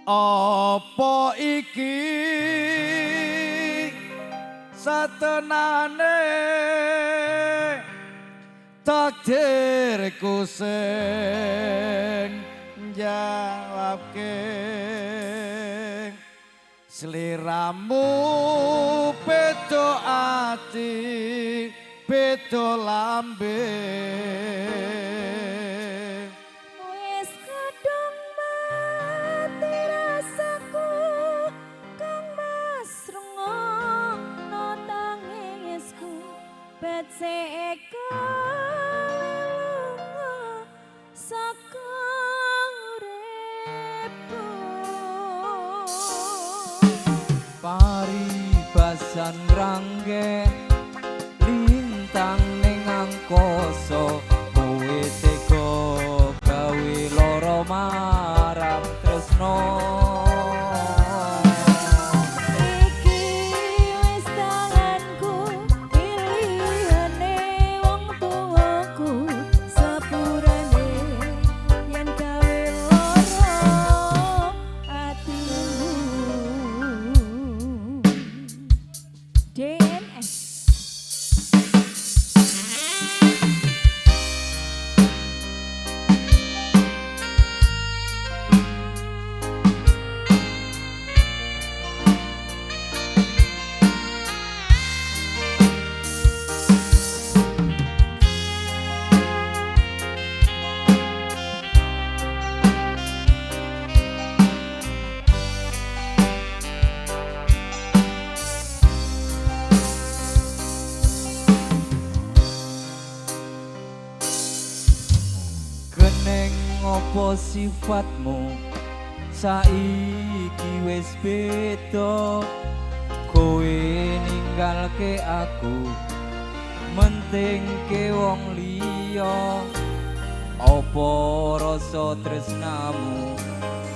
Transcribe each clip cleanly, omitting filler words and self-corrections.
Apa iki satenane takdirku sing njawabke sliramu beda ati beda lambe wis kadung mati rasaku kang mas rungokno tangisku beceke saka uripku paribasan rangge lintang ning angkasa kowe tega gawe lara marang tresno iki wis tanganku pilihane wong tuaku sepurane yen gawe lara atimu DNS keneng ngopo sifatmu saiki wis beda kowe ninggalke aku mentingke wong liya apa rasa tresnamu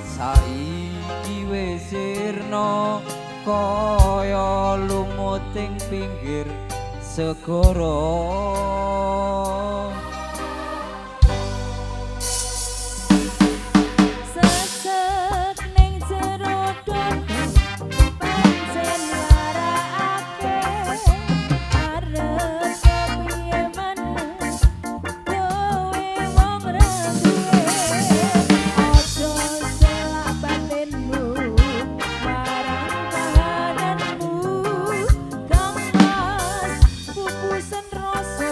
saiki wis sirna kaya lumuting pinggir segara sesek ning jero dodo pancen marakake arep kepiye maneh kowe wong ra duwe aja selak batinmu marang kahananmu kang mas pupusen rasa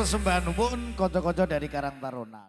persembahan pun konco-konco dari Karang Taruna.